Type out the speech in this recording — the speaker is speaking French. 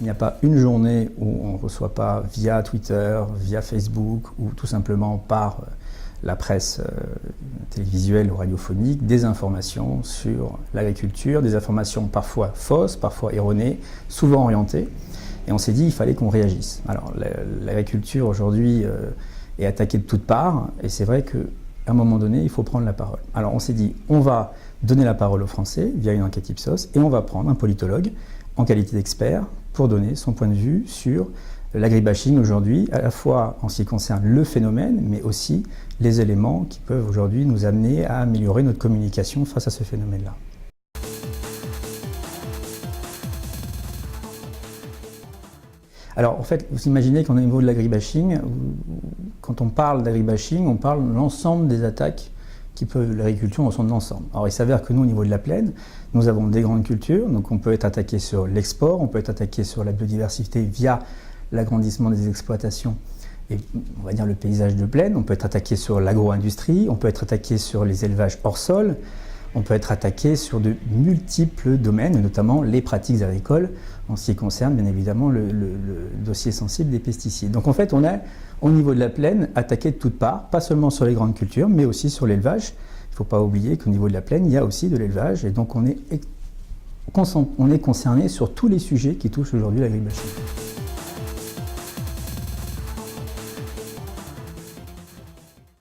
Il n'y a pas une journée où on ne reçoit pas via Twitter, via Facebook ou tout simplement par la presse télévisuelle ou radiophonique des informations sur l'agriculture, des informations parfois fausses, parfois erronées, souvent orientées. Et on s'est dit qu'il fallait qu'on réagisse. Alors l'agriculture aujourd'hui est attaquée de toutes parts et c'est vrai qu'à un moment donné, il faut prendre la parole. Alors on s'est dit, on va donner la parole aux Français via une enquête Ipsos et on va prendre un politologue en qualité d'expert pour donner son point de vue sur l'agribashing aujourd'hui, à la fois en ce qui concerne le phénomène, mais aussi les éléments qui peuvent aujourd'hui nous amener à améliorer notre communication face à ce phénomène-là. Alors en fait, vous imaginez qu'au niveau de l'agribashing, quand on parle d'agribashing, on parle de l'ensemble des attaques qui peuvent l'agriculture dans son ensemble. Alors il s'avère que nous, au niveau de la plaine, nous avons des grandes cultures, donc on peut être attaqué sur l'export, on peut être attaqué sur la biodiversité via l'agrandissement des exploitations et on va dire le paysage de plaine, on peut être attaqué sur l'agro-industrie, on peut être attaqué sur les élevages hors sol, on peut être attaqué sur de multiples domaines, notamment les pratiques agricoles, en ce qui concerne bien évidemment le dossier sensible des pesticides. Donc en fait, on est au niveau de la plaine attaqué de toutes parts, pas seulement sur les grandes cultures, mais aussi sur l'élevage. Il ne faut pas oublier qu'au niveau de la plaine, il y a aussi de l'élevage, et donc on est concerné sur tous les sujets qui touchent aujourd'hui l'agribashing.